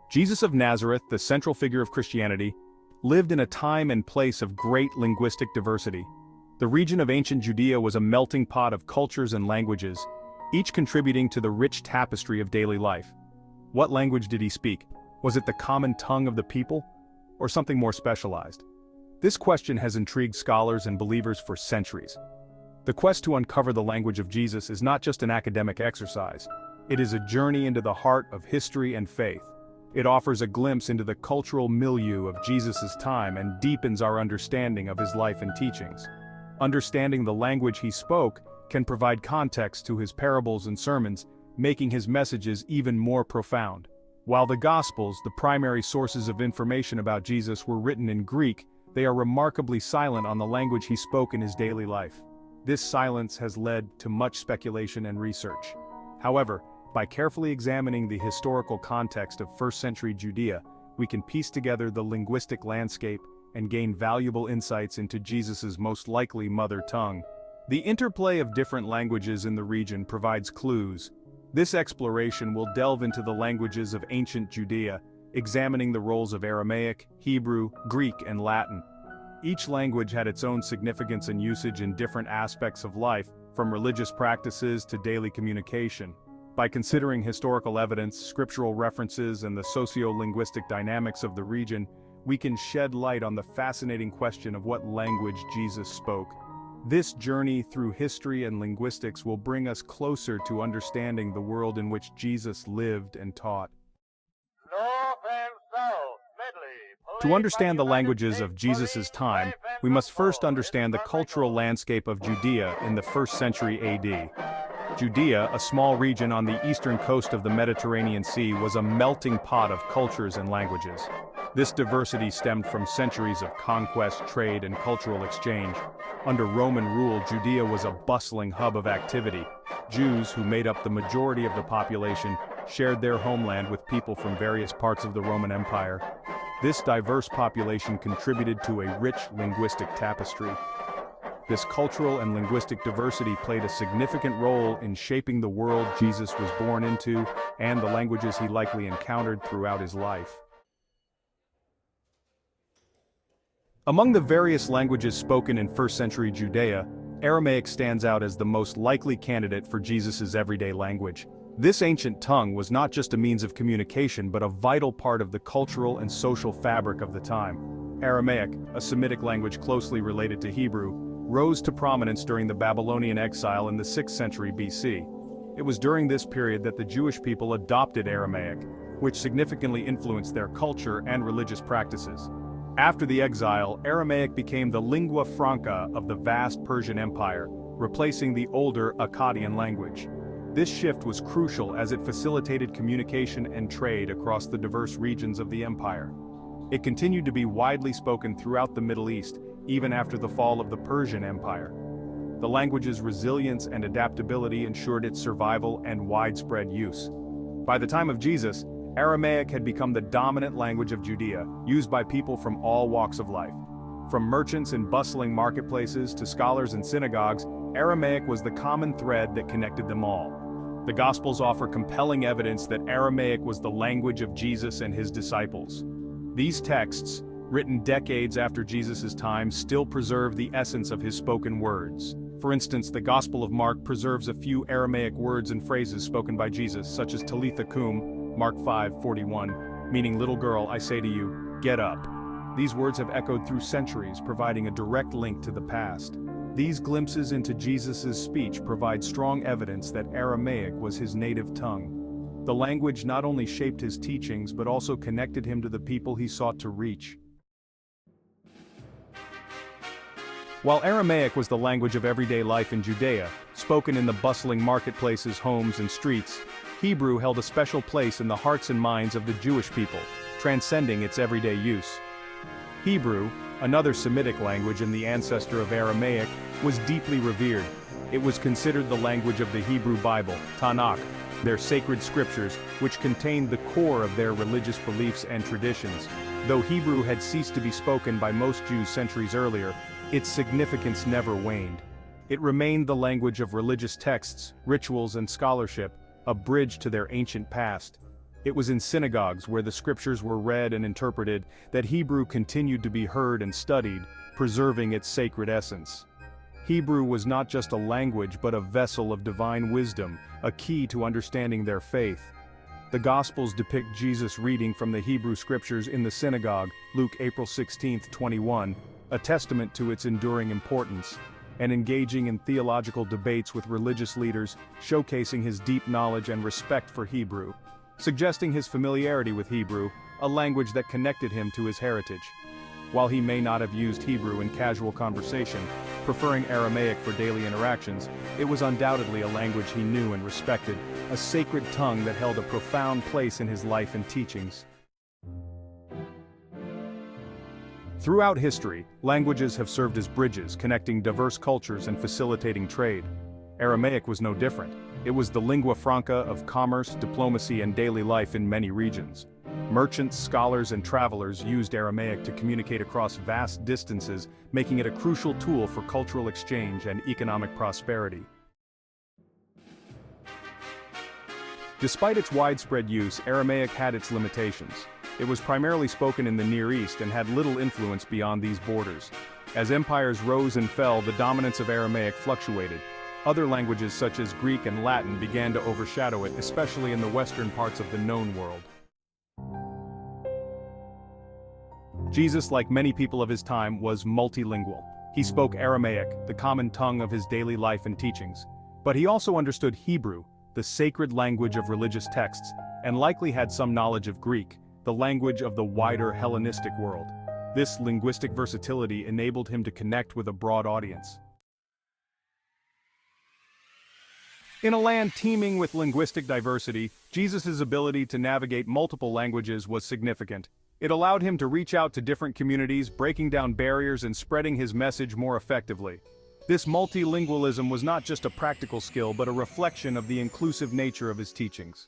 Jesus of Nazareth, the central figure of Christianity, lived in a time and place of great linguistic diversity. The region of ancient Judea was a melting pot of cultures and languages, each contributing to the rich tapestry of daily life. What language did he speak? Was it the common tongue of the people, or something more specialized? This question has intrigued scholars and believers for centuries. The quest to uncover the language of Jesus is not just an academic exercise. It is a journey into the heart of history and faith. It offers a glimpse into the cultural milieu of Jesus' time and deepens our understanding of his life and teachings. Understanding the language he spoke can provide context to his parables and sermons, making his messages even more profound. While the Gospels, the primary sources of information about Jesus, were written in Greek, they are remarkably silent on the language he spoke in his daily life. This silence has led to much speculation and research. However, by carefully examining the historical context of first-century Judea, we can piece together the linguistic landscape and gain valuable insights into Jesus' most likely mother tongue. The interplay of different languages in the region provides clues. This exploration will delve into the languages of ancient Judea, examining the roles of Aramaic, Hebrew, Greek, and Latin. Each language had its own significance and usage in different aspects of life, from religious practices to daily communication. By considering historical evidence, scriptural references, and the socio-linguistic dynamics of the region, we can shed light on the fascinating question of what language Jesus spoke. This journey through history and linguistics will bring us closer to understanding the world in which Jesus lived and taught. To understand the languages of Jesus' time, we must first understand the cultural landscape of Judea in the 1st century AD. Judea, a small region on the eastern coast of the Mediterranean Sea, was a melting pot of cultures and languages. This diversity stemmed from centuries of conquest, trade, and cultural exchange. Under Roman rule, Judea was a bustling hub of activity. Jews, who made up the majority of the population, shared their homeland with people from various parts of the Roman Empire. This diverse population contributed to a rich linguistic tapestry. This cultural and linguistic diversity played a significant role in shaping the world Jesus was born into and the languages he likely encountered throughout his life. Among the various languages spoken in 1st century Judea, Aramaic stands out as the most likely candidate for Jesus' everyday language. This ancient tongue was not just a means of communication but a vital part of the cultural and social fabric of the time. Aramaic, a Semitic language closely related to Hebrew, rose to prominence during the Babylonian exile in the 6th century BC. It was during this period that the Jewish people adopted Aramaic, which significantly influenced their culture and religious practices. After the exile, Aramaic became the lingua franca of the vast Persian Empire, replacing the older Akkadian language. This shift was crucial as it facilitated communication and trade across the diverse regions of the empire. It continued to be widely spoken throughout the Middle East, even after the fall of the Persian Empire. The language's resilience and adaptability ensured its survival and widespread use. By the time of Jesus, Aramaic had become the dominant language of Judea, used by people from all walks of life. From merchants in bustling marketplaces to scholars in synagogues, Aramaic was the common thread that connected them all. The Gospels offer compelling evidence that Aramaic was the language of Jesus and his disciples. These texts, written decades after Jesus' time, still preserve the essence of his spoken words. For instance, the Gospel of Mark preserves a few Aramaic words and phrases spoken by Jesus, such as Talitha cum, Mark 5:41, meaning "Little girl, I say to you, get up." These words have echoed through centuries, providing a direct link to the past. These glimpses into Jesus' speech provide strong evidence that Aramaic was his native tongue. The language not only shaped his teachings but also connected him to the people he sought to reach. While Aramaic was the language of everyday life in Judea, spoken in the bustling marketplaces, homes, and streets, Hebrew held a special place in the hearts and minds of the Jewish people, transcending its everyday use. Hebrew, another Semitic language and the ancestor of Aramaic, was deeply revered. It was considered the language of the Hebrew Bible, Tanakh, their sacred scriptures, which contained the core of their religious beliefs and traditions. Though Hebrew had ceased to be spoken by most Jews centuries earlier, its significance never waned. It remained the language of religious texts, rituals, and scholarship, a bridge to their ancient past. It was in synagogues where the scriptures were read and interpreted that Hebrew continued to be heard and studied, preserving its sacred essence. Hebrew was not just a language but a vessel of divine wisdom, a key to understanding their faith. The Gospels depict Jesus reading from the Hebrew scriptures in the synagogue, Luke April 16, 21, a testament to its enduring importance, and engaging in theological debates with religious leaders, showcasing his deep knowledge and respect for Hebrew, suggesting his familiarity with Hebrew, a language that connected him to his heritage. While he may not have used Hebrew in casual conversation, preferring Aramaic for daily interactions, it was undoubtedly a language he knew and respected, a sacred tongue that held a profound place in his life and teachings. Throughout history, languages have served as bridges connecting diverse cultures and facilitating trade. Aramaic was no different. It was the lingua franca of commerce, diplomacy, and daily life in many regions. Merchants, scholars, and travelers used Aramaic to communicate across vast distances, making it a crucial tool for cultural exchange and economic prosperity. Despite its widespread use, Aramaic had its limitations. It was primarily spoken in the Near East and had little influence beyond these borders. As empires rose and fell, the dominance of Aramaic fluctuated. Other languages such as Greek and Latin began to overshadow it, especially in the western parts of the known world. Jesus, like many people of his time, was multilingual. He spoke Aramaic, the common tongue of his daily life and teachings. But he also understood Hebrew, the sacred language of religious texts, and likely had some knowledge of Greek, the language of the wider Hellenistic world. This linguistic versatility enabled him to connect with a broad audience. In a land teeming with linguistic diversity, Jesus' ability to navigate multiple languages was significant. It allowed him to reach out to different communities, breaking down barriers and spreading his message more effectively. This multilingualism was not just a practical skill but a reflection of the inclusive nature of his teachings.